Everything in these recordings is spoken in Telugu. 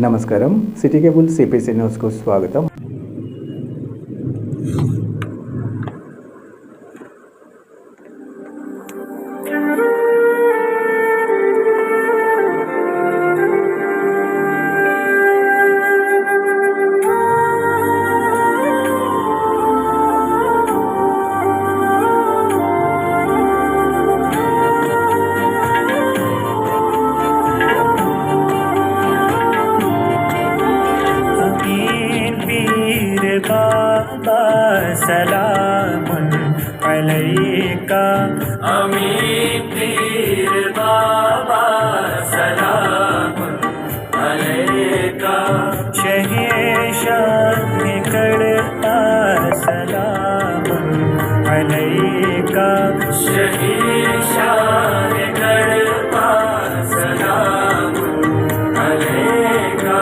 నమస్కారం. సిటీ కేబుల్ సిపిసి న్యూస్కు స్వాగతం. बाबा सलामुन अलैका अमीन पीर बाबा सलामुन अलैका शहेशाह निकलता सलामुन अलैका शहेशाह निकलता सलामुन अलैका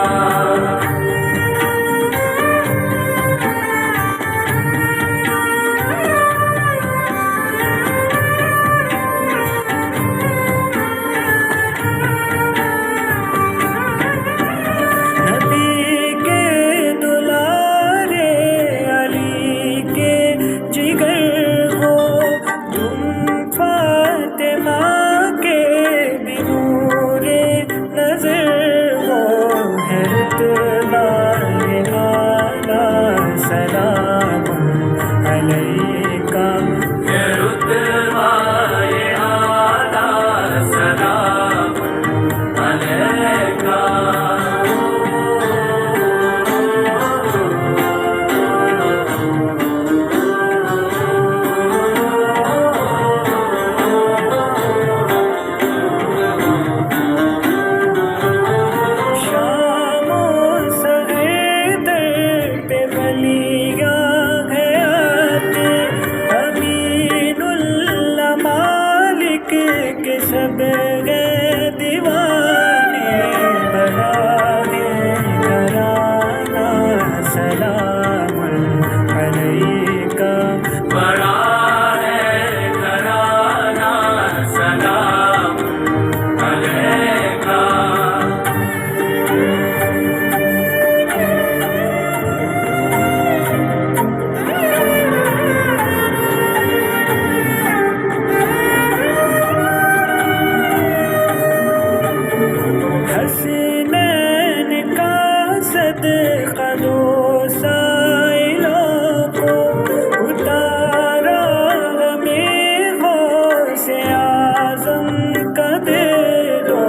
सब गए दीवाने बना दे घराना सलामुन अलैका बड़ा है घराना सलामुन अलैका हसीनैन का सदका दो साइलों को उतारा हमें गौसे आज़म का दे दो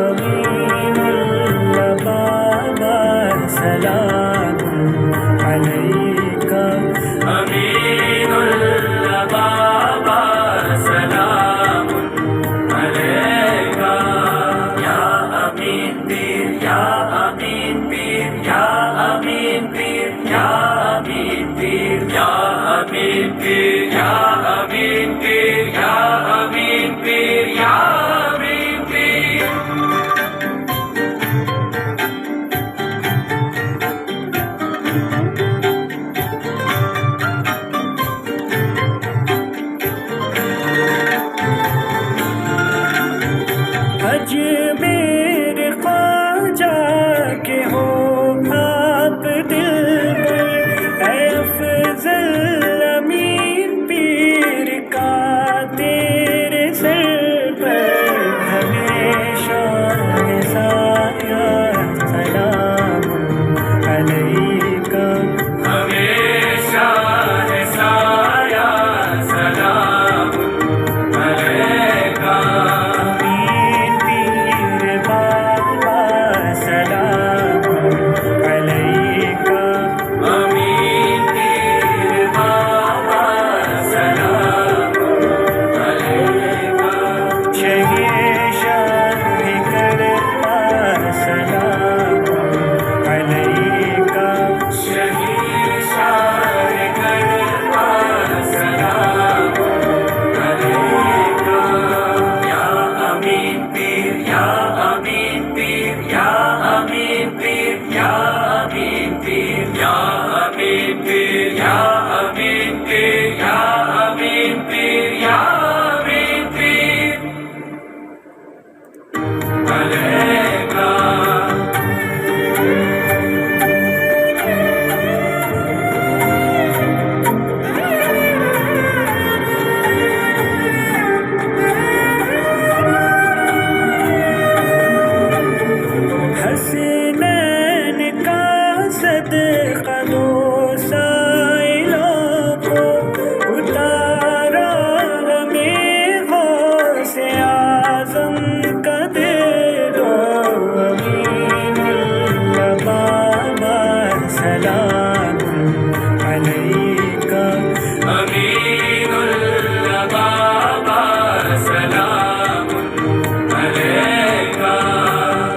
अमीनुल्लाह बाबा सलामुन अलैका अमीनुल्लाह बाबा सलामुन अलैका या अमीन पीर या अमीन पीर या अमीन पीर या अमीन पीर या अमीन पीर या अमीन पीर या अमीन पीर या अमीन पीर अजमेर ख्वाजा के हो आप दिल पर ऐ अफजल अमीन पीर का तेरे सर पर हमेशा साया सलामुन अलैका हमेशा साया सलामुन अलैका सलामुन अलैका अमीन पीर बाबा हसनैन का सदका दो साइलों को उतारा हमें गौसे आज़म का दे दो अमीनुल्लाह बाबा सलाम अलैका अमीनुल्लाह बाबा सलाम अलैका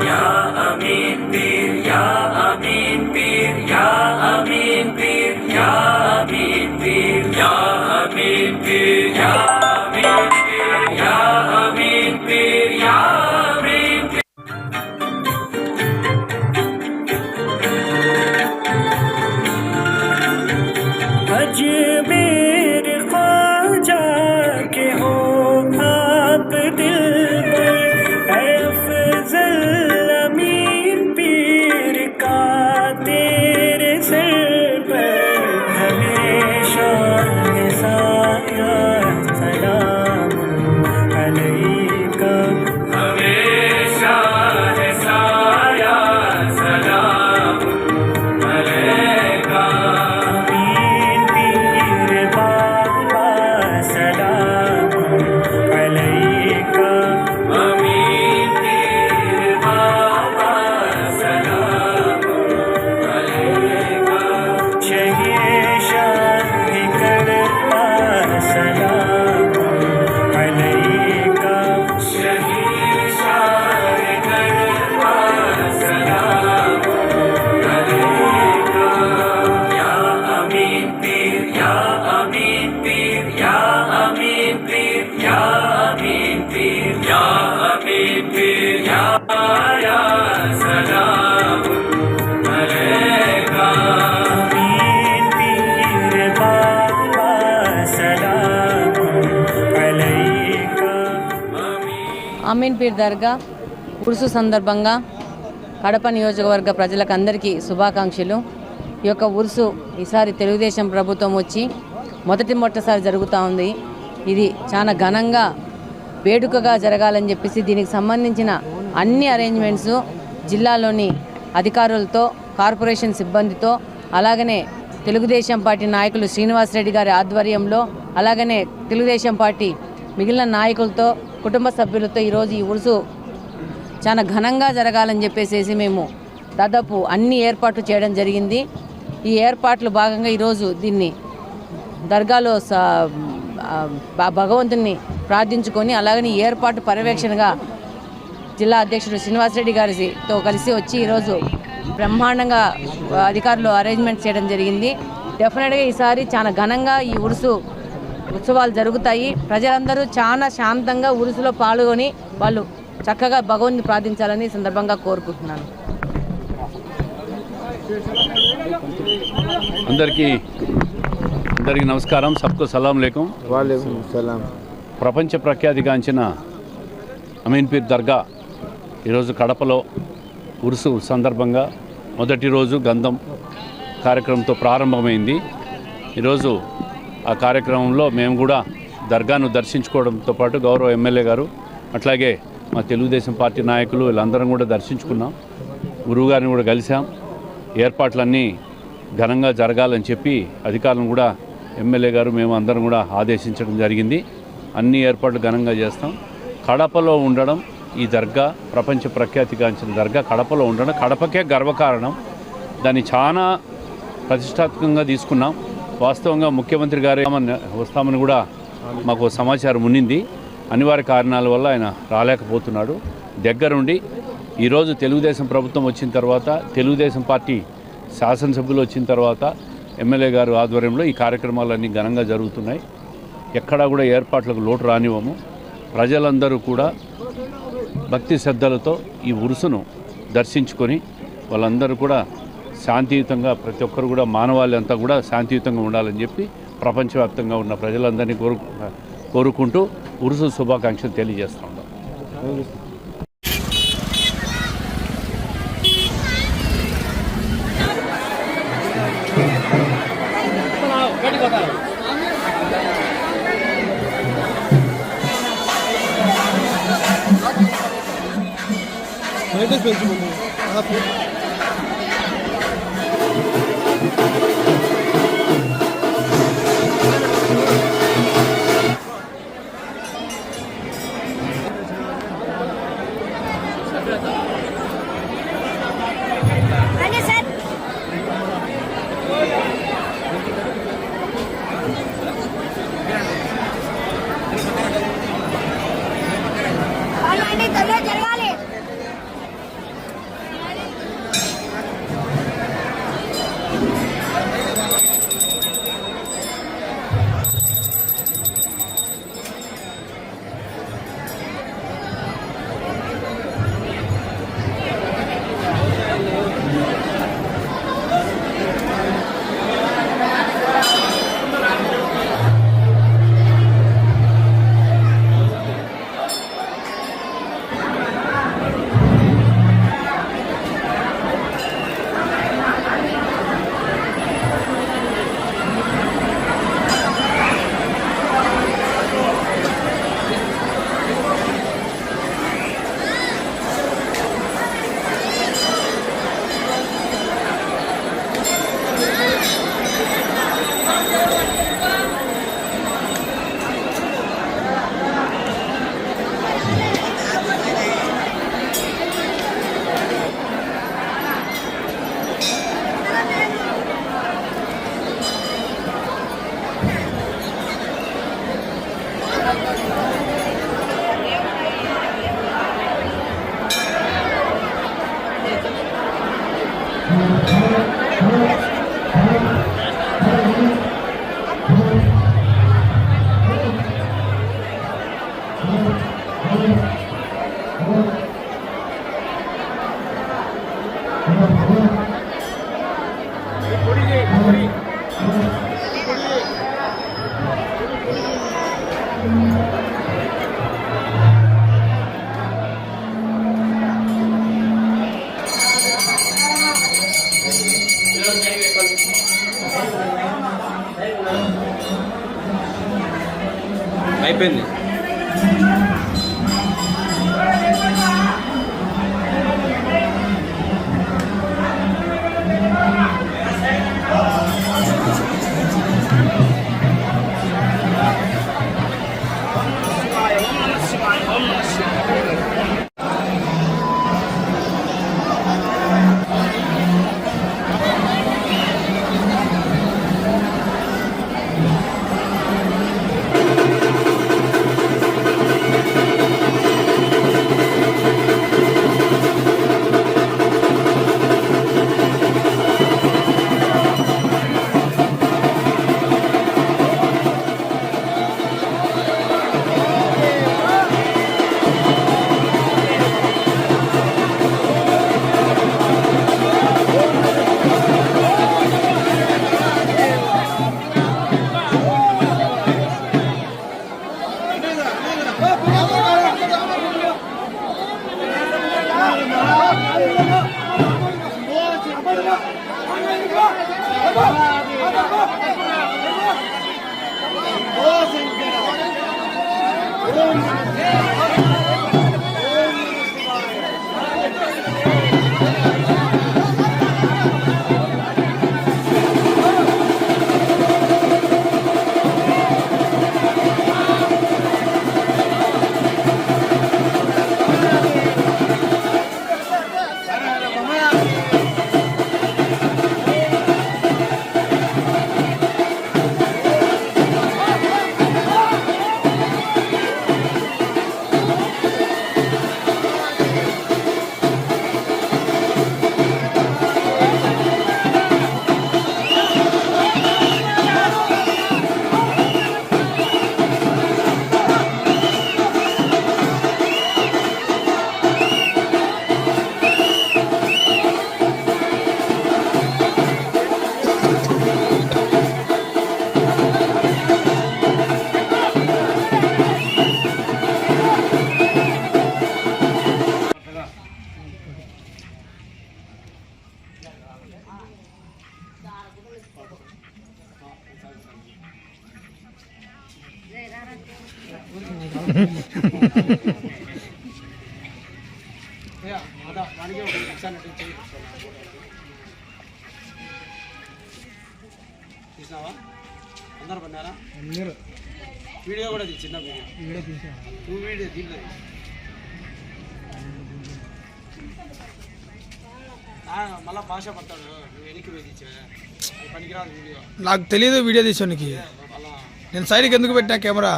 या अमीन पीर या अमीन पीर या अमीन पीर या अमीन पीर या अमीन पीर या अमीन पीर या अमीन पीर या अमीन पीर अजमेर ख्वाजा के हो आप दिलबर ऐ अफजल अमीर पीर का तेरे सर पर हमेशा है साया सलाम अलैका हमेशा है साया सलाम अलैका अमीन पीर बाबा सलाम अलैका अमीन पीर बाबा सलाम अलैका शहीद शाह करबला सलाम अलैका शहीद शाह करबला सलाम अलैका या अमीन पीर या अमीन पीर या अमीन पीर या अमीन पीर या अमीन पीर या या सलाम अलैका अमीन पीर बाबा सलाम अलैका అమీన్ పీర్ దర్గా ఉరుసు సందర్భంగా కడప నియోజకవర్గ ప్రజలకు అందరికీ శుభాకాంక్షలు. ఈ యొక్క ఉరుసు ఈసారి తెలుగుదేశం ప్రభుత్వం వచ్చి మొట్టసారి జరుగుతూ ఉంది. ఇది చాలా ఘనంగా వేడుకగా జరగాలని చెప్పేసి దీనికి సంబంధించిన అన్ని అరేంజ్మెంట్స్ జిల్లాలోని అధికారులతో కార్పొరేషన్ సిబ్బందితో అలాగనే తెలుగుదేశం పార్టీ నాయకులు శ్రీనివాసరెడ్డి గారి ఆధ్వర్యంలో అలాగనే తెలుగుదేశం పార్టీ మిగిలిన నాయకులతో కుటుంబ సభ్యులతో ఈరోజు ఈ ఉరుసు చాలా ఘనంగా జరగాలని చెప్పేసి మేము దాదాపు అన్ని ఏర్పాట్లు చేయడం జరిగింది. ఈ ఏర్పాట్లు భాగంగా ఈరోజు దీన్ని దర్గాలో భగవంతుని ప్రార్థించుకొని అలాగని ఏర్పాటు పర్యవేక్షణగా జిల్లా అధ్యక్షుడు శ్రీనివాసరెడ్డి గారితో కలిసి వచ్చి ఈరోజు బ్రహ్మాండంగా అధికారులు అరేంజ్మెంట్ చేయడం జరిగింది. డెఫినెట్గా ఈసారి చాలా ఘనంగా ఈ ఉత్సవాలు జరుగుతాయి. ప్రజలందరూ చాలా శాంతంగా ఉరుసులో పాల్గొని వాళ్ళు చక్కగా భగవంతుని ప్రార్థించాలని ఈ సందర్భంగా కోరుకుంటున్నాను. అందరికీ నమస్కారం. సబ్కు సలాం లేకం. వాలేకుం సలాం. ప్రపంచ ప్రఖ్యాతిగాంచిన అమీన్ పీర్ దర్గా ఈరోజు కడపలో ఉరుసు సందర్భంగా మొదటి రోజు గంధం కార్యక్రమంతో ప్రారంభమైంది. ఈరోజు ఆ కార్యక్రమంలో మేము కూడా దర్గాను దర్శించుకోవడంతో పాటు గౌరవ ఎమ్మెల్యే గారు అట్లాగే మా తెలుగుదేశం పార్టీ నాయకులు వీళ్ళందరం కూడా దర్శించుకున్నాం. గురువు గారిని కూడా కలిసాం. ఏర్పాట్లన్నీ ఘనంగా జరగాలని చెప్పి అధికారులను కూడా ఎమ్మెల్యే గారు మేము అందరం కూడా ఆదేశించడం జరిగింది. అన్ని ఏర్పాట్లు ఘనంగా చేస్తాం. కడపలో ఉండడం ఈ దర్గా ప్రపంచ ప్రఖ్యాతిగాంచిన దర్గా కడపలో ఉండడం కడపకే గర్వకారణం. దాన్ని చాలా ప్రతిష్టాత్మకంగా తీసుకున్నాం. వాస్తవంగా ముఖ్యమంత్రి గారు వస్తామని కూడా మాకు సమాచారం ఉన్నింది. అనివార్య కారణాల వల్ల ఆయన రాలేకపోతున్నాడు. దగ్గరుండి ఈరోజు తెలుగుదేశం ప్రభుత్వం వచ్చిన తర్వాత తెలుగుదేశం పార్టీ శాసనసభ్యులు వచ్చిన తర్వాత ఎమ్మెల్యే గారు ఆధ్వర్యంలో ఈ కార్యక్రమాలన్నీ ఘనంగా జరుగుతున్నాయి. ఎక్కడా కూడా ఏర్పాట్లకు లోటు రానివ్వము. ప్రజలందరూ కూడా భక్తి శ్రద్ధలతో ఈ ఉరుసును దర్శించుకొని వాళ్ళందరూ కూడా శాంతియుతంగా ప్రతి ఒక్కరు కూడా మానవాళి కూడా శాంతియుతంగా ఉండాలని చెప్పి ప్రపంచవ్యాప్తంగా ఉన్న ప్రజలందరినీ కోరుకుంటూ ఉరుసు శుభాకాంక్షలు తెలియజేస్తూ ఉన్నాం. జరగాలి. అయిపోయింది. వానికి ఒక లక్ష నటించి తీసినావా? అందరు పన్నారా? వీడియో కూడా చిన్న వీడియో తీసా. నువ్వు వీడియో దీంట్లో మళ్ళా భాష పడతాడు. నువ్వు వెనక్కి పోయి తీసా. అది పనికిరాదు వీడియో. నాకు తెలియదు వీడియో తీసానికి. నేను సైడ్కి ఎందుకు పెట్టా కెమెరా?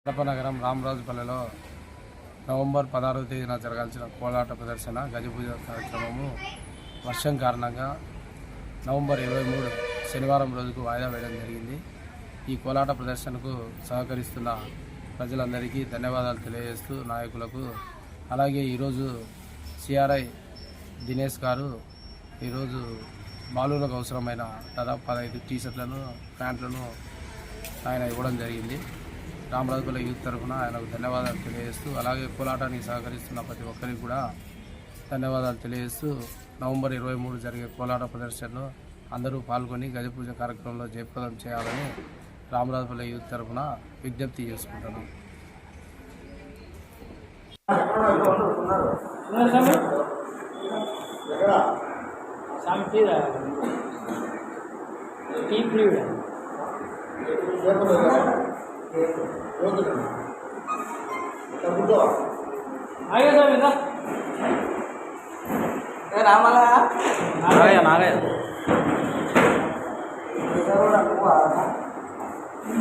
కడప నగరం రామరాజుపల్లెలో నవంబర్ 16వ తేదీన జరగాల్సిన కోలాట ప్రదర్శన గజపూజ కార్యక్రమము వర్షం కారణంగా నవంబర్ 23 శనివారం రోజుకు వాయిదా వేయడం జరిగింది. ఈ కోలాట ప్రదర్శనకు సహకరిస్తున్న ప్రజలందరికీ ధన్యవాదాలు తెలియజేస్తూ నాయకులకు, అలాగే ఈరోజు సిఆర్ఐ దినేష్ గారు ఈరోజు బాలులకు అవసరమైన దాదాపు 15 టీషర్ట్లను ప్యాంట్లను ఆయన ఇవ్వడం జరిగింది. రామరాజుపల్లె యూత్ తరఫున ఆయనకు ధన్యవాదాలు తెలియజేస్తూ, అలాగే కోలాటానికి సహకరిస్తున్న ప్రతి ఒక్కరికి కూడా ధన్యవాదాలు తెలియజేస్తూ నవంబర్ 23 జరిగే కోలాట ప్రదర్శనలో అందరూ పాల్గొని గజపూజ కార్యక్రమంలో జయప్రదం చేయాలని రామరాజుపల్లె యూత్ తరఫున విజ్ఞప్తి చేసుకుంటున్నాం.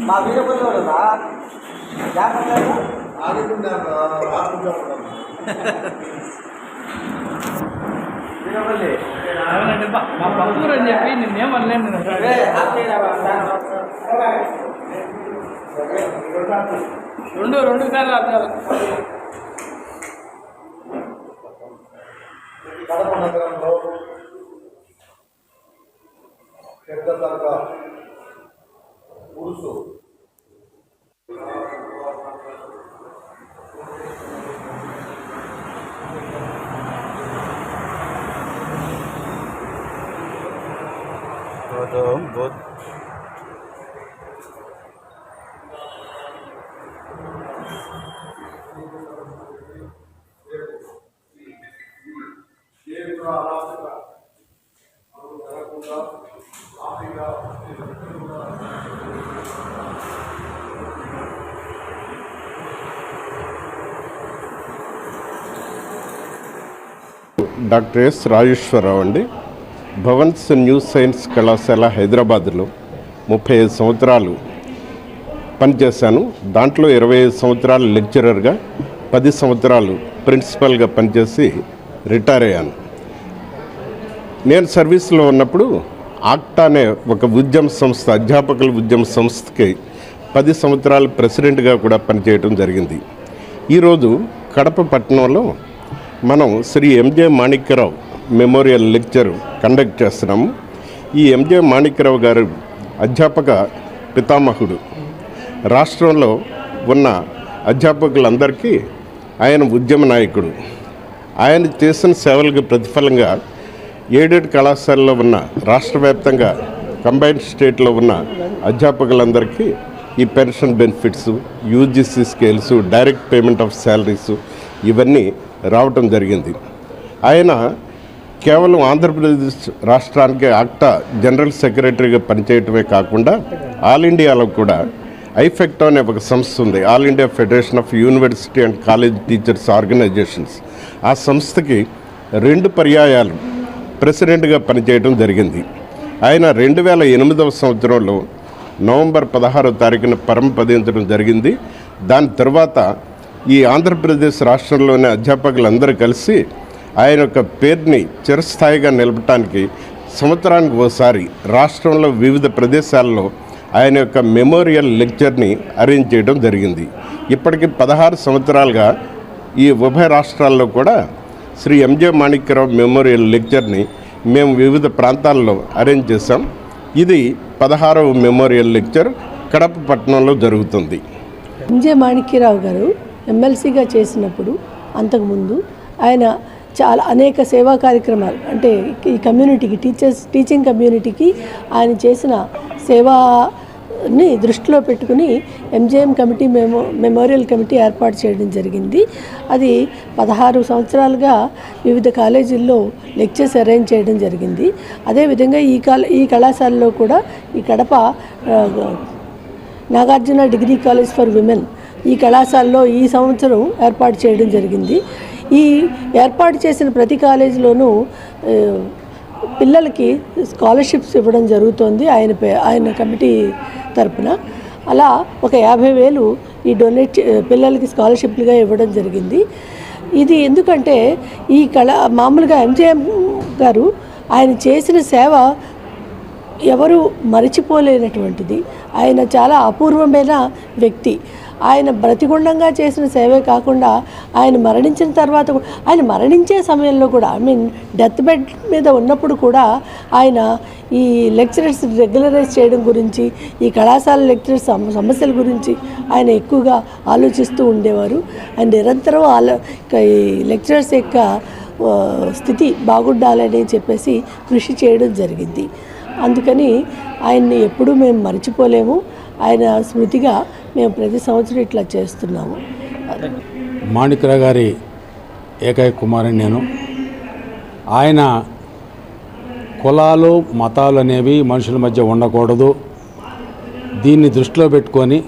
మా వీరపల్లి వాళ్ళదా వీరపల్లి మా పక్కూరు అని చెప్పి నిన్నేమనలేను. రెండు సార్లు అర్థాలు. కడప నగరంలో పెద్ద తరగా ఉరుసు డాక్టర్ ఎస్ రాజేశ్వరరావు అండి. భవన్స్ న్యూ సైన్స్ కళాశాల హైదరాబాద్లో 35 సంవత్సరాలు పనిచేశాను. దాంట్లో 25 సంవత్సరాలు లెక్చరర్గా, 10 సంవత్సరాలు ప్రిన్సిపల్గా పనిచేసి రిటైర్ అయ్యాను. నేను సర్వీస్లో ఉన్నప్పుడు ఆక్టా అనే ఒక ఉద్యమ సంస్థ, అధ్యాపకుల ఉద్యమ సంస్థకి 10 సంవత్సరాలు ప్రెసిడెంట్గా కూడా పనిచేయడం జరిగింది. ఈరోజు కడప పట్టణంలో మనం Shri MJ Manikya Rao memorial lecture conduct చేస్తున్నాము. ఈ ఎంజే మాణిక్యరావు గారు అధ్యాపక పితామహుడు. రాష్ట్రంలో ఉన్న అధ్యాపకులందరికీ ఆయన ఉద్యమ నాయకుడు. ఆయన చేసిన సేవలకు ప్రతిఫలంగా ఎయిడెడ్ కళాశాలలో ఉన్న రాష్ట్ర వ్యాప్తంగా కంబైన్డ్ స్టేట్లో ఉన్న అధ్యాపకులందరికీ ఈ pension benefits, UGC scales, direct payment of salaries ఇవన్నీ రావటం జరిగింది. ఆయన కేవలం ఆంధ్రప్రదేశ్ రాష్ట్రానికి ఆక్టా జనరల్ సెక్రటరీగా పనిచేయటమే కాకుండా ఆల్ ఇండియాలో కూడా ఐఫెక్టో అనే ఒక సంస్థ ఉంది, all India federation of university and college teachers organisations. ఆ సంస్థకి 2 పర్యాయాలు ప్రెసిడెంట్గా పనిచేయడం జరిగింది. ఆయన 2008వ సంవత్సరంలో నవంబర్ 16వ తారీఖున పరమపదించడం జరిగింది. దాని తర్వాత ఈ ఆంధ్రప్రదేశ్ రాష్ట్రంలోని అధ్యాపకులందరూ కలిసి ఆయన యొక్క పేరుని చిరస్థాయిగా నిలపడానికి సంవత్సరానికి ఒకసారి రాష్ట్రంలో వివిధ ప్రదేశాల్లో ఆయన యొక్క మెమోరియల్ లెక్చర్ని అరేంజ్ చేయడం జరిగింది. ఇప్పటికి 16 సంవత్సరాలుగా ఈ ఉభయ రాష్ట్రాల్లో కూడా శ్రీ ఎంజే మాణిక్యరావు మెమోరియల్ లెక్చర్ని మేము వివిధ ప్రాంతాల్లో అరేంజ్ చేశాం. ఇది 16వ మెమోరియల్ లెక్చర్ కడప పట్టణంలో జరుగుతుంది. ఎంజే మాణిక్యరావు గారు ఎమ్మెల్సీగా చేసినప్పుడు అంతకుముందు ఆయన చాలా అనేక సేవా కార్యక్రమాలు, అంటే ఈ కమ్యూనిటీకి టీచింగ్ కమ్యూనిటీకి ఆయన చేసిన సేవా ని దృష్టిలో పెట్టుకుని ఎంజేఎం కమిటీ మెమోరియల్ కమిటీ ఏర్పాటు చేయడం జరిగింది. అది 16 సంవత్సరాలుగా వివిధ కాలేజీల్లో లెక్చర్స్ అరేంజ్ చేయడం జరిగింది. అదేవిధంగా ఈ కళాశాలలో కూడా ఈ Kadapa Nagarjuna degree college for women ఈ కళాశాలలో ఈ సంవత్సరం ఏర్పాటు చేయడం జరిగింది. ఈ ఏర్పాటు చేసిన ప్రతి కాలేజీలోనూ పిల్లలకి స్కాలర్షిప్స్ ఇవ్వడం జరుగుతోంది ఆయన కమిటీ తరపున. అలా ఒక 50,000 ఈ డొనేట్ పిల్లలకి స్కాలర్షిప్లుగా ఇవ్వడం జరిగింది. ఇది ఎందుకంటే ఈ మామూలుగా ఎంజేఎం గారు ఆయన చేసిన సేవ ఎవరు మరిచిపోలేనటువంటిది. ఆయన చాలా అపూర్వమైన వ్యక్తి. ఆయన బ్రతిగుండంగా చేసిన సేవే కాకుండా ఆయన మరణించిన తర్వాత ఆయన మరణించే సమయంలో కూడా డెత్ బెడ్ మీద ఉన్నప్పుడు కూడా ఆయన ఈ లెక్చరర్స్ రెగ్యులరైజ్ చేయడం గురించి, ఈ కళాశాల లెక్చరర్స్ సమస్యల గురించి ఆయన ఎక్కువగా ఆలోచిస్తూ ఉండేవారు. ఆయన నిరంతరం ఈ లెక్చరర్స్ యొక్క స్థితి బాగుండాలని చెప్పేసి కృషి చేయడం జరిగింది. అందుకని ఆయన్ని ఎప్పుడూ మేము మర్చిపోలేము. ఆయన స్మృతిగా మేము ప్రతి సంవత్సరం ఇట్లా చేస్తున్నాము. మాణిక్రావు గారి ఏకైక కుమారుని నేను. ఆయన కులాలు మతాలు అనేవి మనుషుల మధ్య ఉండకూడదు, దీన్ని దృష్టిలో పెట్టుకొని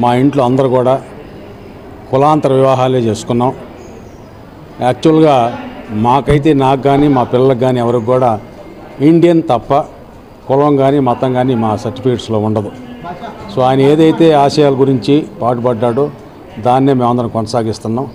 మా ఇంట్లో అందరూ కూడా కులాంతర వివాహాలే చేసుకున్నాం. యాక్చువల్గా మాకైతే నాకు కానీ మా పిల్లలకు కానీ ఎవరికి కూడా ఇండియన్ తప్ప కులం కానీ మతం కానీ మా సర్టిఫికేట్స్లో ఉండదు. సో ఆయన ఏదైతే ఆశయాల గురించి పాటుపడ్డాడో దాన్నే మేమందరం కొనసాగిస్తున్నాం.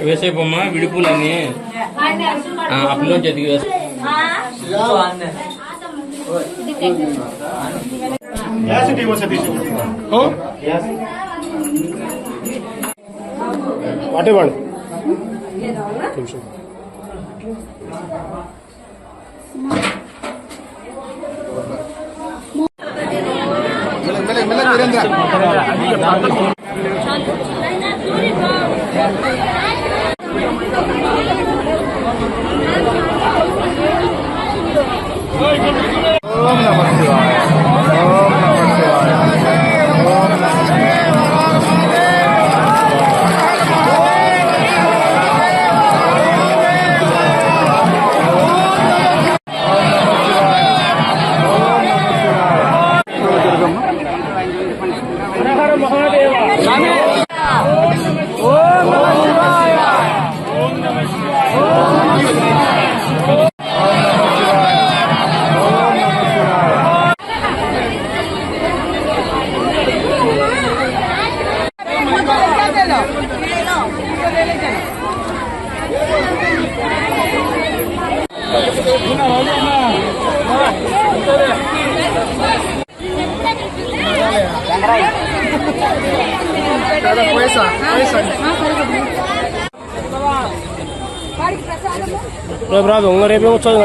వేసేపమ్మా విడిపూలన్నీ అప్పుడు చేతికి వేసి రేపు రాదు రేపే వచ్చాదు.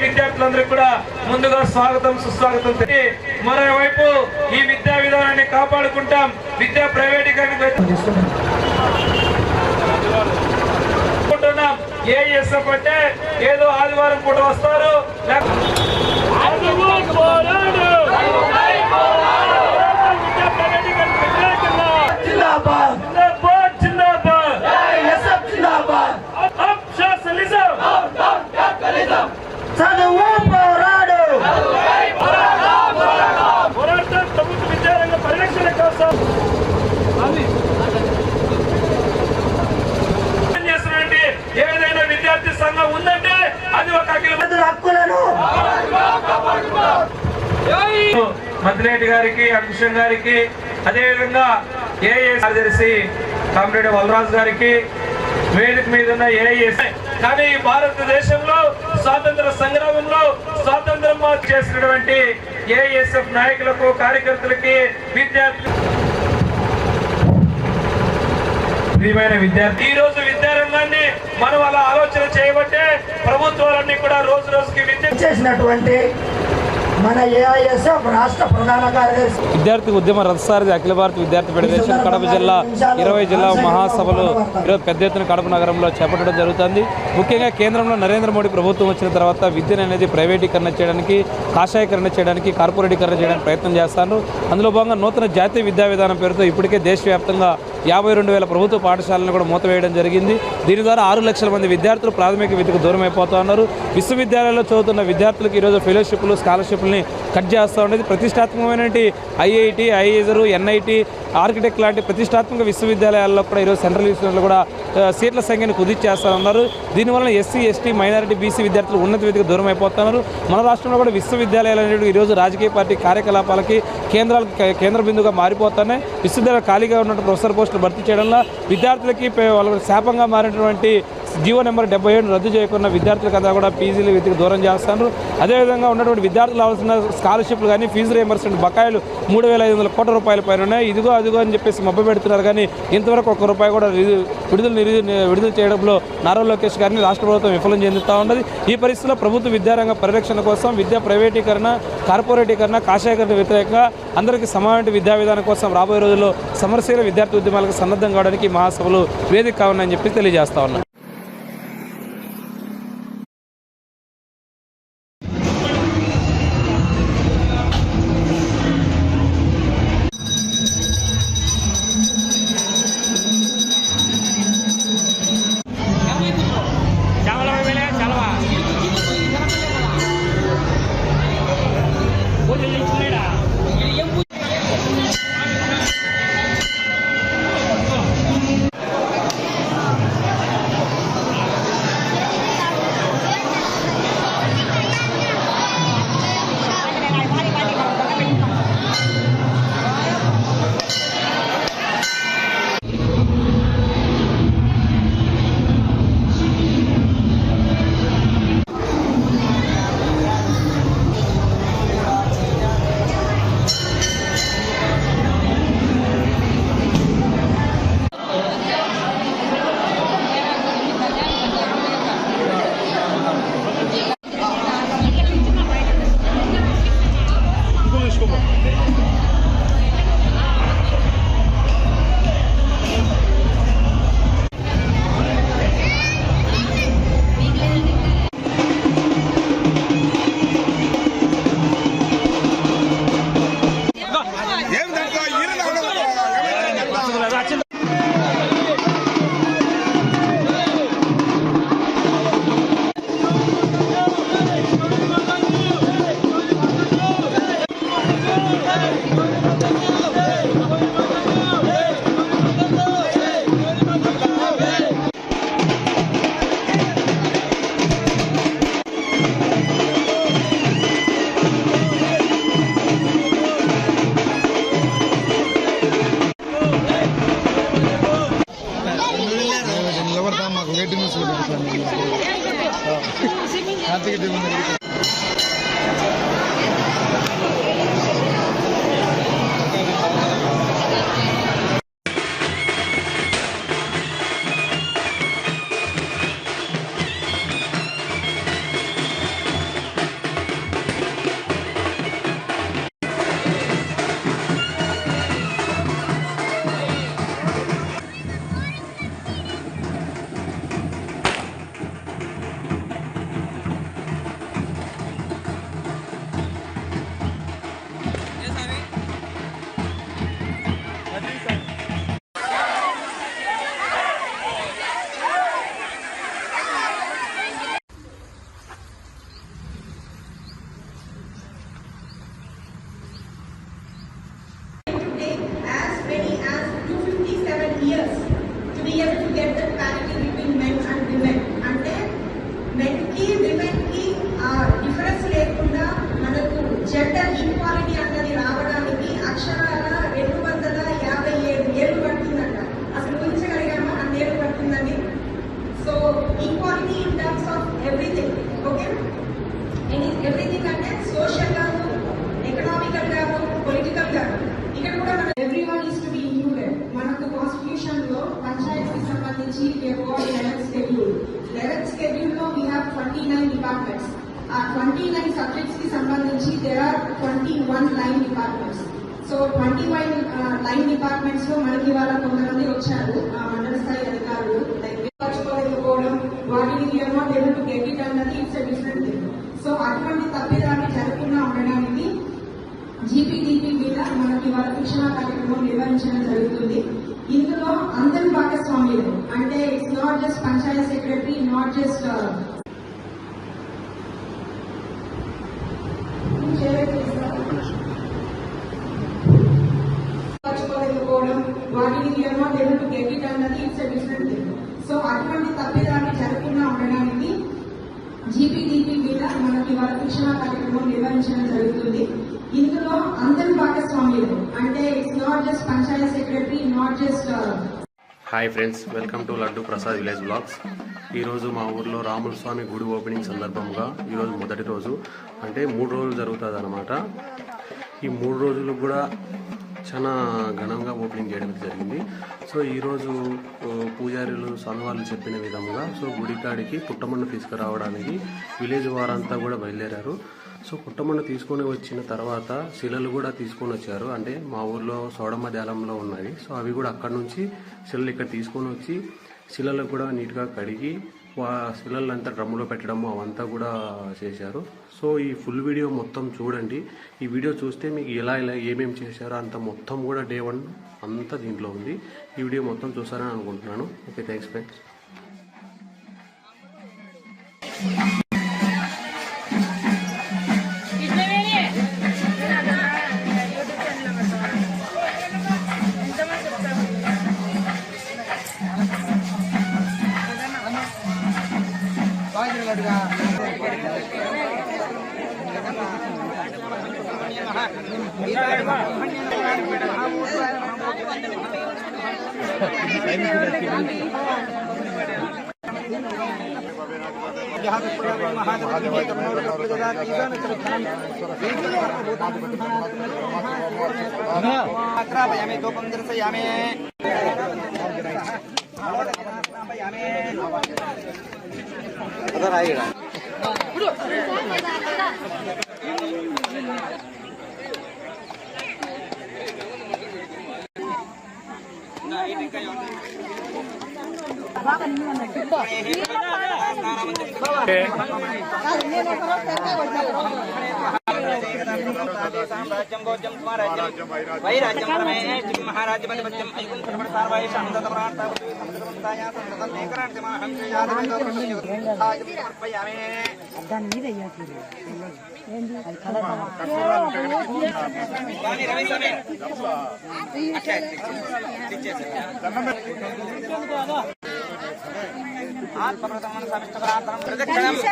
విద్యార్థులందరికీ కూడా ముందుగా స్వాగతం సుస్వాగతం. మరోవైపు ఈ విద్యా విధానాన్ని కాపాడుకుంటాం. విద్యా ప్రైవేటీకరణ ఏఎస్ఎఫ్ అంటే ఏదో ఆదివారం పూట వస్తారు. ఏదైనా విద్యార్థి సంఘం ఉందంటే అది ఒక హక్కులను మద్దిరెడ్డి గారికి, అంకుశం గారికి, అదేవిధంగా ఏఎస్ కార్యదర్శి కామ్రేడ్ వలరాజు గారికి, వేదిక మీద ఉన్న ఏఎస్. కానీ భారతదేశంలో స్వాతంత్ర సంగ్రామంలో స్వాతంత్రం చేసినటువంటి ఏఎస్ఎఫ్ నాయకులకు, కార్యకర్తలకి, విద్యార్థులు, విద్యార్థి ఈ రోజు విద్యారంగాన్ని మనం అలా ఆలోచన చేయబట్టే ప్రభుత్వాలన్నీ కూడా రోజు రోజుకి విద్య చేసినటువంటి మన ఏఐఎస్ఎఫ్ రాష్ట్ర ప్రధాన కార్యదర్శి విద్యార్థి ఉద్యమ రథసారథి అఖిల భారత విద్యార్థి ఫెడరేషన్ కడప జిల్లా 20 జిల్లా మహాసభలు ఈరోజు పెద్ద ఎత్తున కడప నగరంలో చేపట్టడం జరుగుతుంది. ముఖ్యంగా కేంద్రంలో నరేంద్ర మోడీ ప్రభుత్వం వచ్చిన తర్వాత విద్యను అనేది ప్రైవేటీకరణ చేయడానికి, కాషాయకరణ చేయడానికి, కార్పొరేటీకరణ చేయడానికి ప్రయత్నం చేస్తారు. అందులో భాగంగా నూతన జాతీయ విద్యా విధానం పేరుతో ఇప్పటికే దేశవ్యాప్తంగా 52,000 ప్రభుత్వ పాఠశాలను కూడా మూతవేయడం జరిగింది. దీని ద్వారా 6 లక్షల మంది విద్యార్థులు ప్రాథమిక విద్యకు దూరం అయిపోతూ ఉన్నారు. విశ్వవిద్యాలయాల్లో చదువుతున్న విద్యార్థులకు ఈరోజు ఫెలోషిప్లు, స్కాలర్షిప్లని కట్ చేస్తూ ఉండేది. ప్రతిష్టాత్మకమైన ఐఐటి, ఐఐజర్, ఎన్ఐటి, ఆర్కిటెక్ట్ లాంటి ప్రతిష్టాత్మక విశ్వవిద్యాలయాల్లో కూడా ఈరోజు సెంట్రల్ యూనివర్సిటీలో కూడా సీట్ల సంఖ్యను కుదించేస్తూ ఉన్నారు. దీనివల్ల ఎస్సీ, ఎస్టీ, మైనారిటీ, బీసీ విద్యార్థులు ఉన్నత విద్యకు దూరం అయిపోతున్నారు. మన రాష్ట్రంలో కూడా విశ్వవిద్యాలయాలు అనేవి ఈరోజు రాజకీయ పార్టీ కార్యకలాపాలకి కేంద్ర బిందుగా మారిపోతున్నాయి. విశ్వవిద్యాలయాలు ఖాళీగా ఉన్నటువంటి ప్రొఫెసర్ పోస్టులు భర్తీ చేయడంలో విద్యార్థులకి వాళ్ళకి శాపంగా మారినటువంటి జీవో నెంబర్ 77 రద్దు చేయకుండా విద్యార్థులకంతా కూడా పీజీలు విద్యకు దూరం చేస్తున్నారు. అదేవిధంగా ఉన్నటువంటి విద్యార్థులు అవసరం స్కాలర్షిప్లు కానీ, ఫీజు రియంబర్స్మెంట్ బకాయిలు 3,500 కోట్ల రూపాయల పైన ఉన్నాయి. ఇదిగో అదిగో అని చెప్పేసి మబ్బ పెడుతున్నారు. కానీ ఇంతవరకు ₹1 కూడా విడుదల చేయడంలో నారా లోకేష్ గారిని రాష్ట్ర ప్రభుత్వం విఫలం చెందుతూ ఉన్నది. ఈ పరిస్థితిలో ప్రభుత్వ విద్యారంగ పరిరక్షణ కోసం విద్యా ప్రైవేటీకరణ, కార్పొరేటీకరణ, కాషాయకరణ వ్యతిరేకంగా అందరికీ సమానమైన విద్యా విధానం కోసం రాబోయే రోజుల్లో సమరశీల విద్యార్థి ఉద్యమాలకు సన్నద్ధం కావడానికి మహాసభలు వేదిక కావాలని చెప్పి తెలియజేస్తా ఉన్నాను. జెండర్ ఈక్వాలిటీ అన్నది రావడానికి అక్షరాల 257 ఏళ్ళు పడుతుందంట. అసలు ఊహించగలిగామా అన్ని ఏళ్ళు పడుతుందని? So equality in terms of everything. Okay, everything అంటే సోషల్ గాను, ఎకనామికల్ గాను, పొలిటికల్ గాను. ఇక్కడ కూడా మన everyone is to be included. మనకు కాన్స్టిట్యూషన్ లో పంచాయత్ కి సంబంధించి 11th schedule లో we have 29 departments. ఆ 29 సబ్జెక్ట్స్ కి సంబంధించి there are 21 line departments. So 21 line departments లో మనకి వాళ్ళ కొంతమంది వచ్చారు మండల స్థాయి అధికారులు. పరచుకోలేకపోవడం, వాటిని we are not able to get it అన్నది ఇట్స్ a different thing. సో అటువంటి తప్పిదాన్ని జరగకుండా ఉండడానికి జీపీడీపీ మీద మనకి వాళ్ళ శిక్షణ కార్యక్రమం నిర్వహించడం జరుగుతుంది. ఇందులో అందరి భాగస్వామ్యులు అంటే it's not just panchayat secretary, not just పరచుకోలేకపోవడం, వాటిని we are not able to get it అన్నది ఇట్స్ a different thing. సో అటువంటి తప్పిదాన్ని జరగకుండా ఉండడానికి జీపీడీపీ మీద మనకి వాళ్ళ శిక్షణ కార్యక్రమం నిర్వహించడం జరుగుతుంది. ఇందులో అందరి భాగస్వామ్యులు అంటే it's not just panchayat secretary, not just. Hi friends, welcome to Laddu Prasad village blogs. ఈరోజు మా ఊర్లో రాముల స్వామి గుడి ఓపెనింగ్ సందర్భంగా ఈరోజు మొదటి రోజు, అంటే 3 రోజులు జరుగుతుంది అన్నమాట. ఈ 3 రోజులు కూడా చాలా ఘనంగా ఓపెనింగ్ చేయడం జరిగింది. సో ఈరోజు పూజారులు స్వామివాళ్ళు చెప్పిన విధంగా సో గుడికాడికి పుట్టమన్ను తీసుకురావడానికి విలేజ్ వారంతా కూడా బయలుదేరారు. సో పుట్టమన్ను తీసుకొని వచ్చిన తర్వాత శిలలు కూడా తీసుకొని వచ్చారు. అంటే మా ఊర్లో సోడమ్మ ధ్యానంలో ఉన్నాయి. సో అవి కూడా అక్కడ నుంచి శిలలు ఇక్కడ తీసుకొని వచ్చి శిలలకు కూడా నీట్గా కడిగి శిలలంతా డ్రమ్ములో పెట్టడము అవంతా కూడా చేశారు. సో ఈ ఫుల్ వీడియో మొత్తం చూడండి. ఈ వీడియో చూస్తే మీకు ఎలా ఏమేమి చేశారో అంత మొత్తం కూడా డే 1 అంతా దీంట్లో ఉంది. ఈ వీడియో మొత్తం చూస్తారని అనుకుంటున్నాను. Okay, thanks friends.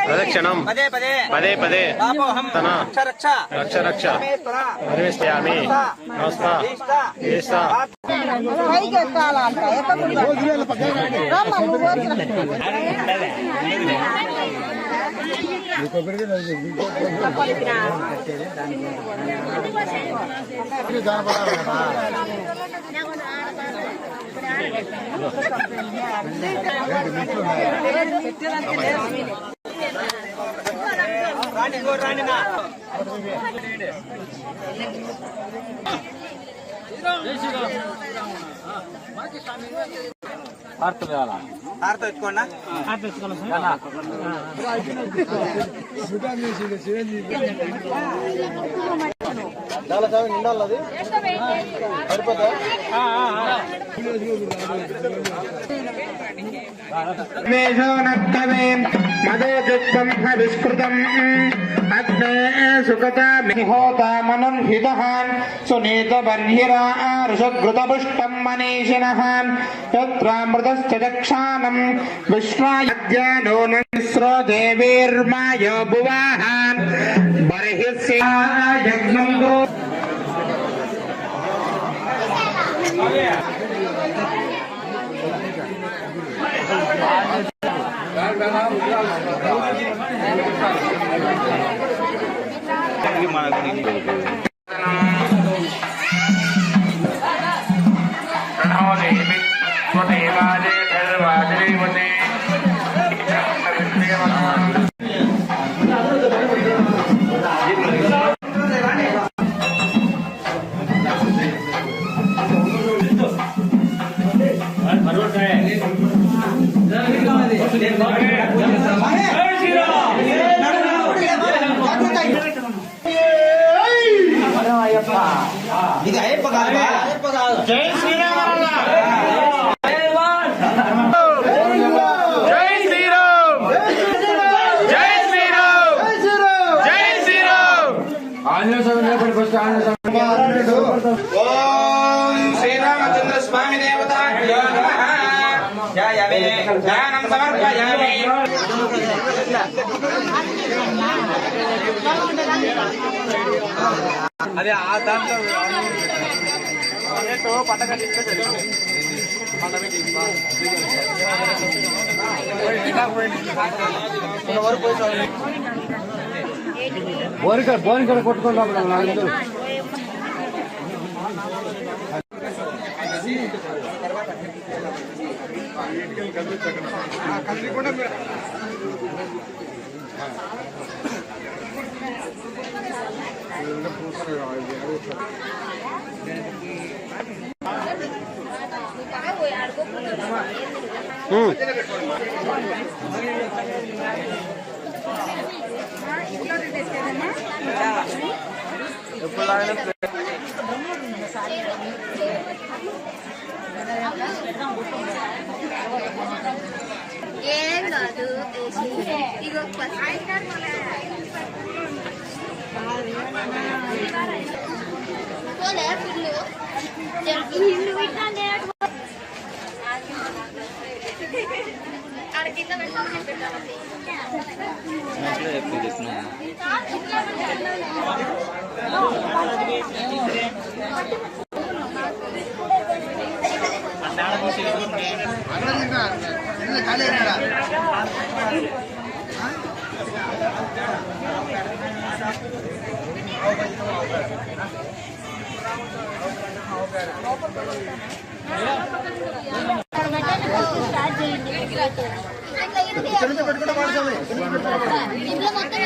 ప్రదక్షిణం పదే పదే తన రక్ష రక్ష పరివేష్యామి మేషోనత్తమే మదోజుత్వం విస్కృతం అగ్నే సుఖతా మిహోతా మనుర్హితః సునీత బర్హిరా ఋషఘృతపుష్టం మనీషిణః యత్రామృతశ్చ చక్షానం విశ్వాయజ్ఞానో నిస్రో దేవీర్మాయో భువాః బర్హిస్యాయజ్ఞం ఇది అయ్యప్ప కాదు. జై శ్రీరామ్. జై శ్రీరామ్. జై శ్రీరామ్. జై శ్రీరామ్. ఓం శ్రీరామచంద్ర స్వామి దేవతాభ్యో నమః. ధ్యానం సమర్పయామి. అదే ఆ దాంట్లో బోరికడ కొట్టుకుంటాం. ఏం కాదు ఇగో ఇంట్లో మొత్తం